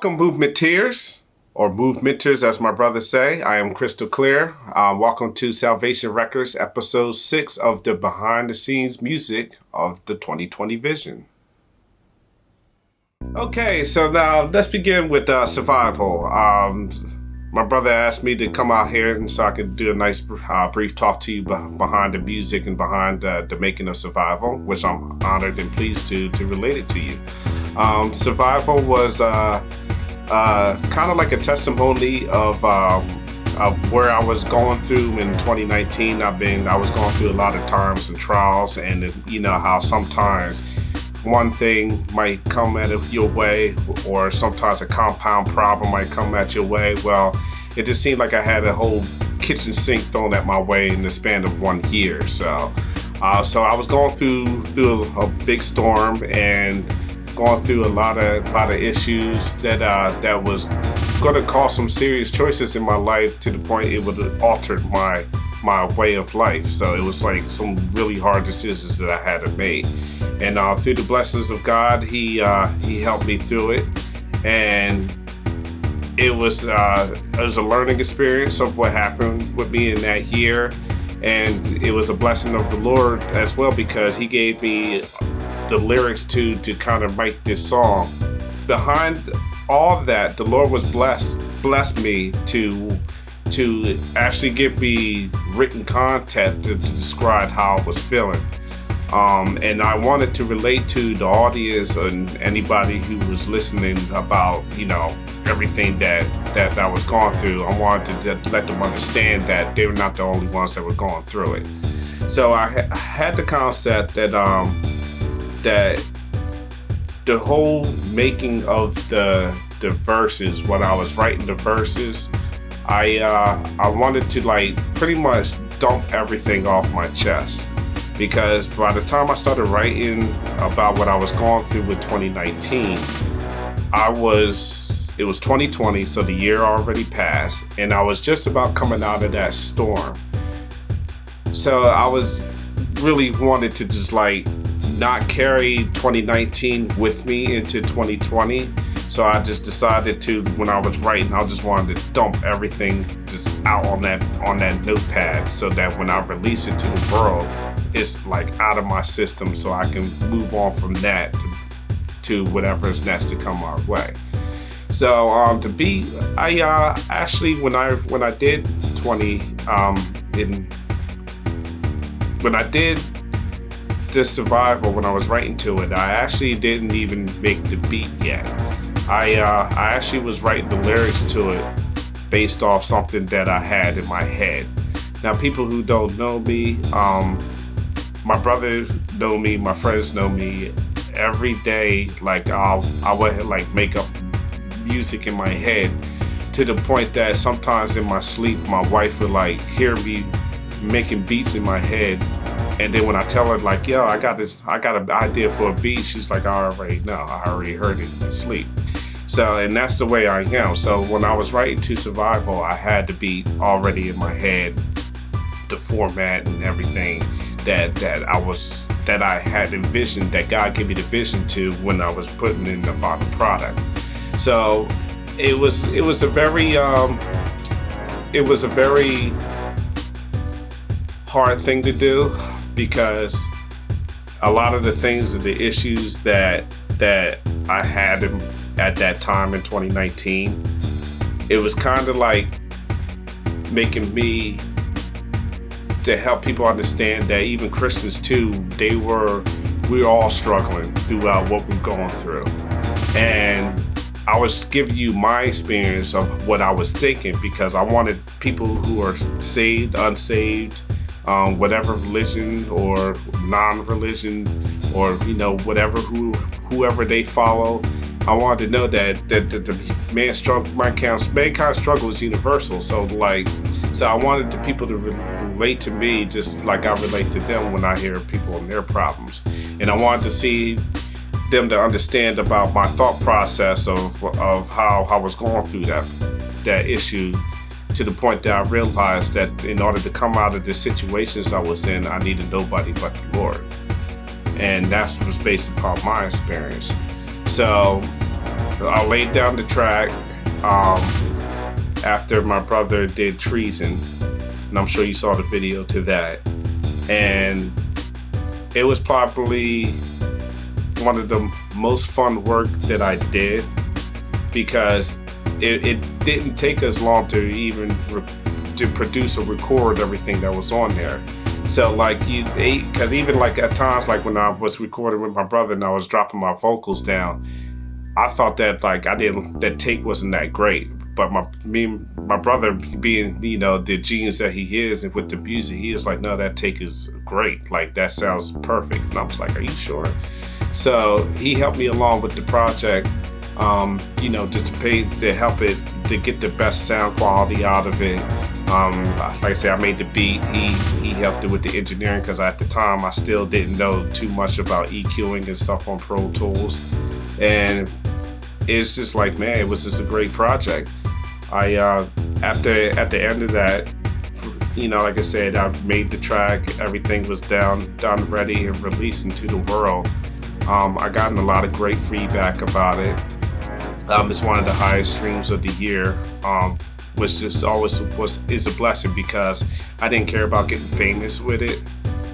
Welcome, Movementeers, or Movementers, as my brothers say. I am Crystal Clear. Welcome to Salvation Records, episode 6 of the behind-the-scenes music of the 2020 Vision. Okay, so now let's begin with Survival. My brother asked me to come out here and so I could do a nice brief talk to you behind the music and behind the making of Survival, which I'm honored and pleased to relate it to you. Survival was kind of like a testimony of where I was going through in 2019. I was going through a lot of times and trials, and you know how sometimes one thing might come at your way, or sometimes a compound problem might come at your way. Well, it just seemed like I had a whole kitchen sink thrown at my way in the span of 1 year. So I was going through a big storm and going through a lot of issues that was going to cause some serious choices in my life, to the point it would have altered my way of life. So it was like some really hard decisions that I had to make. And through the blessings of God, he helped me through it. And it was a learning experience of what happened with me in that year. And it was a blessing of the Lord as well, because he gave me the lyrics to kind of write this song. Behind all that, the Lord was blessed me to actually give me written content to describe how I was feeling. And I wanted to relate to the audience and anybody who was listening about, you know, everything that I was going through. I wanted to let them understand that they were not the only ones that were going through it. So I had the concept that the whole making of the verses, when I was writing the verses, I wanted to like pretty much dump everything off my chest, because by the time I started writing about what I was going through with 2019, it was 2020, so the year already passed, and I was just about coming out of that storm. So I was really wanted to just like not carry 2019 with me into 2020. So I just decided to, when I was writing, I just wanted to dump everything just out on that notepad, so that when I release it to the world, it's like out of my system, so I can move on from that to whatever is next to come our way. So I actually when I did this Survival, when I was writing to it, I actually didn't even make the beat yet. I actually was writing the lyrics to it based off something that I had in my head. Now, people who don't know me, my brothers know me, my friends know me. Every day, like I would like make up music in my head, to the point that sometimes in my sleep, my wife would like hear me making beats in my head. And then when I tell her like, yo, I got an idea for a beat, she's like, I already know, I already heard it in sleep. So, and that's the way I am. So when I was writing to Survival, I had the beat already in my head, the format and everything that I had envisioned, that God gave me the vision to when I was putting in the final product. So it was a very hard thing to do, because a lot of the things and the issues that I had at that time in 2019, it was kind of like making me to help people understand that even Christians too, we were all struggling throughout what we're going through. And I was giving you my experience of what I was thinking, because I wanted people who are saved, unsaved, whatever religion or non-religion, or you know, whoever they follow, I wanted to know that the mankind struggle is universal. So I wanted the people to relate to me just like I relate to them when I hear people and their problems, and I wanted to see them to understand about my thought process of how I was going through that issue, to the point that I realized that in order to come out of the situations I was in, I needed nobody but the Lord. And that was based upon my experience. So I laid down the track after my brother did Treason, and I'm sure you saw the video to that. And it was probably one of the most fun work that I did, because it didn't take us long to even to produce or record everything that was on there. So like because even like at times, like when I was recording with my brother and I was dropping my vocals down, I thought that like that take wasn't that great. But my brother, being, you know, the genius that he is, and with the music, he is like, no, that take is great. Like, that sounds perfect. And I was like, are you sure? So he helped me along with the project, you know, to help it to get the best sound quality out of it. Like I said, I made the beat. He helped it with the engineering, because at the time I still didn't know too much about EQing and stuff on Pro Tools. And it's just like, man, it was just a great project. At the end of that, you know, like I said, I made the track. Everything was done, ready, and released into the world. I gotten a lot of great feedback about it. It's one of the highest streams of the year, which just always is a blessing, because I didn't care about getting famous with it.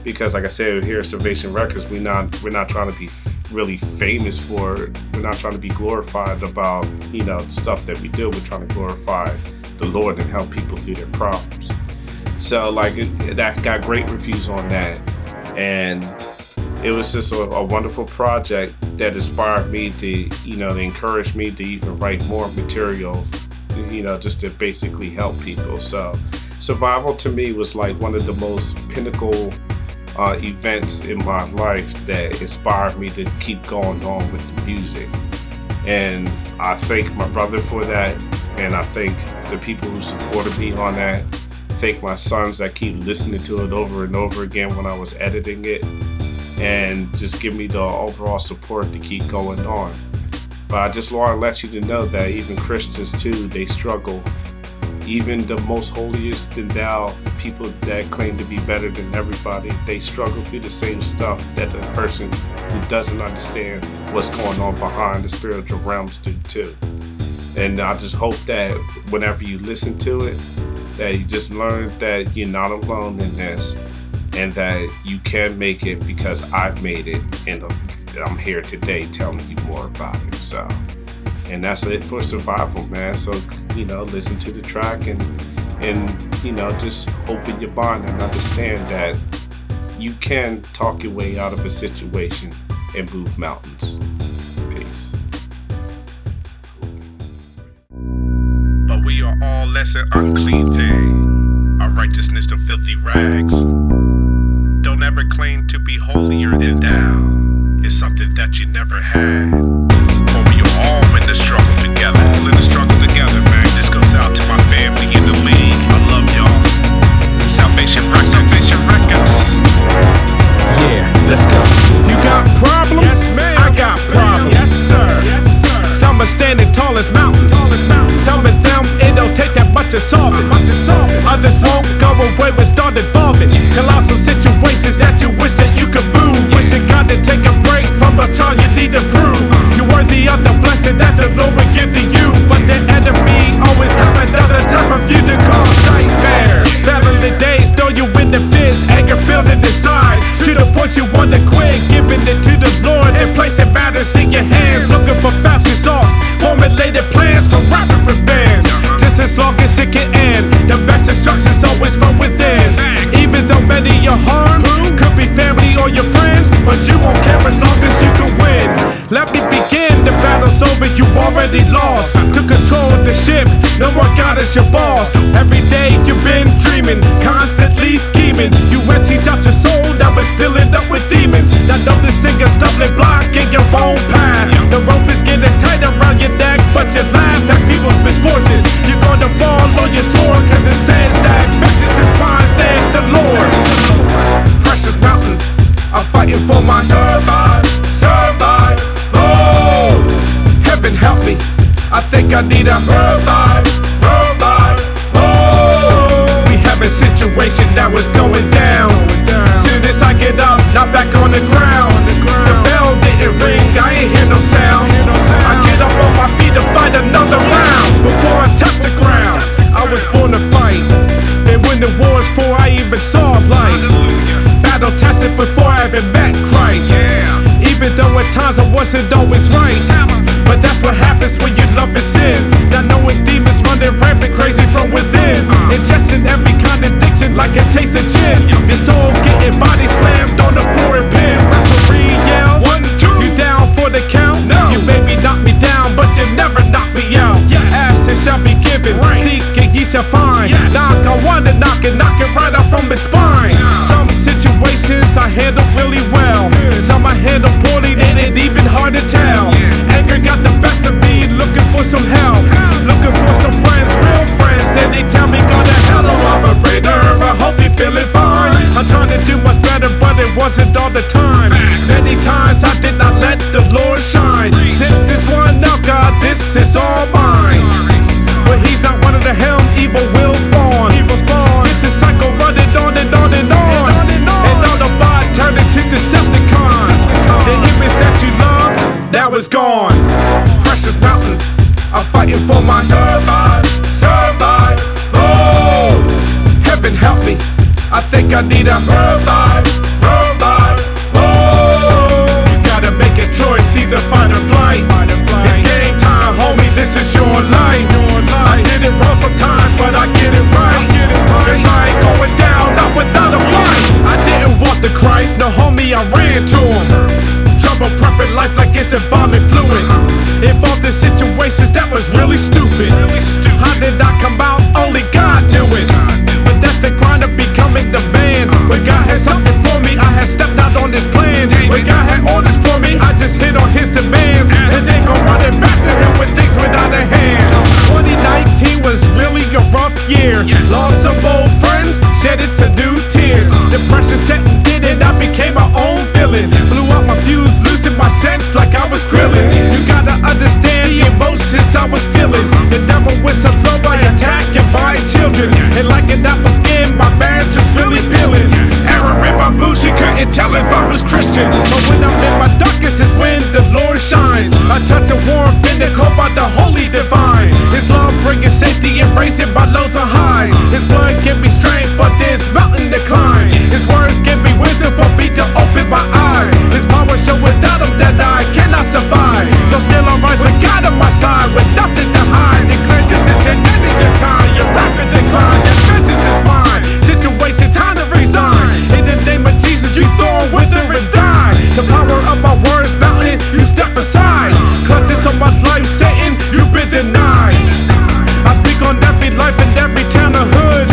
Because like I said, here at Salvation Records, we're not trying to be really famous for it. We're not trying to be glorified about, you know, the stuff that we do. We're trying to glorify the Lord and help people through their problems. So like that got great reviews on that, and it was just a wonderful project that inspired me to, you know, to encourage me to even write more material, you know, just to basically help people. So Survival to me was like one of the most pinnacle events in my life that inspired me to keep going on with the music. And I thank my brother for that, and I thank the people who supported me on that. I thank my sons that keep listening to it over and over again when I was editing it, and just give me the overall support to keep going on. But I just want to let you to know that even Christians too, they struggle. Even the most holiest than thou, people that claim to be better than everybody, they struggle through the same stuff that the person who doesn't understand what's going on behind the spiritual realms do too. And I just hope that whenever you listen to it, that you just learn that you're not alone in this, and that you can make it, because I've made it, and I'm here today telling you more about it. So, and that's it for Survival, man. So, you know, listen to the track and you know, just open your mind and understand that you can talk your way out of a situation and move mountains. Peace. But we are all less an unclean thing, our righteousness to filthy rags. Don't ever claim to be holier than thou. It's something that you never had. For we are all in the struggle together. All in the struggle together, man. This goes out to my family in the league. I love y'all. Salvation Records. Salvation Records. Yeah, let's go. You got problems? Yes, ma'am. I got problems. Yes, sir. Yes, sir. Some are standing tall as mountains. Some is down, it don't take that much to solve it. Others won't go away when start evolving. Colossal situations that you wish that you could move. Wishing God to take a break from a trial you need to prove. You're worthy of the blessing that the Lord will give to you. But the enemy always have another type of view to cause nightmares. Battling days, throw you in the fist, anger building inside, to the point you wanna quit. Giving it to the Lord and placing matters in your hands. Looking for fast results, formulated plans for rapid revenge. Just as long as it can end, the best instructions always from within. Even though many are harmed, could be family or your friends, but you won't care as long as you can win. Let me begin, the battle's over, you already lost. Took control of the ship, no more God is your boss. Every day you've been dreaming, constantly scheming. You emptied out your soul, that was filling up with demons. Now noticing a stumbling block in your own path. The rope is getting tight around your neck, but you laugh at people's misfortunes. You're gonna fall on your sword, cause it says that vengeance is mine, said the Lord. Precious mountain, I'm fighting for my survive. Oh, heaven help me, I think I need a revive. Oh, we have a situation that was going down. Soon as I get up, not back on the ground. The bell didn't ring, I ain't hear no sound. I get up on my feet to fight another round. Before I touch the ground, I was born to fight. And when the war's for, I even saw life. Battle tested before I ever met Christ. Even though at times I wasn't always right. But that's what happens when you love and sin. Not knowing demons running rampant crazy from within. Ingesting every contradiction like a taste of gin. Your soul getting body slammed on the floor and pin. Referee yells, 1, 2. You down for the count? No. You maybe knock me down, but you never knock me out. Ask and shall be given. Seek and ye shall find. Knock, I want to knock it right out from his spine. Some situations I handle really well. Some I handle poorly, and it even hard to tell. Anger got the best of me, looking for some help. Looking for some friends, real friends. And they tell me go to hell, oh operator, I hope you feeling fine. I'm trying to do much better, but it wasn't all the time. Many times I did not let the Lord shine. Sit this one out, God, this is all mine. But he's not one of the helm, evil will spawn. It's a cycle running on and on and on. And all the bot turned into Decepticon. The image that you love, now is gone. Precious mountain, I'm fighting for my survive. Oh, heaven help me, I think I need a revive. Oh, you gotta make a choice, either fight or flight. It's game time, homie, this is your life. I did it wrong sometimes, but I get it right. Cause I ain't going down, not without a fight. I didn't want the Christ, no homie, I ran to him. Trouble prepping life like it's embalming fluid. Involved in situations that was really stupid. How did I come out? Only God knew it. But that's the grind of becoming the man. When God had something for me, I had stepped out on this plan. When God had orders for me, I just hit on his demands. And they gon' run it back to him when things went out of hand. 2019 was really a rough year. Lost some old friends, shedded some new tears. Depression set in and I became my own villain. Blew out my fuse, losing my sense like I was grilling. You gotta understand the emotions I was feeling. The devil with some flow by attacking my children. And like an apple skin, my marriage was really peeling. Error in my boots, she couldn't tell if I was Christian. But when I'm in my darkest is when the Lord shines. I touch a warm pinnacle by the holy divine. His love bringing safety and raising my lows and highs. His blood give me strength for this mountain to climb. His words give me wisdom for me to open my eyes. His power show without him that I cannot survive. So still I rise with God on my side with nothing to hide. Declare this is the end of your time. Your rapid decline, your vengeance is mine. Situation time to resign. In the name of Jesus, you throw wither and die. The power of my words, mountain, you step aside. Clutches on my life, Satan, you've been denied. I speak on every life in every town or hood.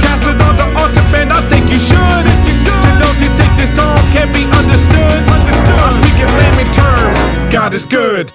Cast it on the altar, man, I think you should. To those who think this song can't be understood, I speak in layman terms, God is good.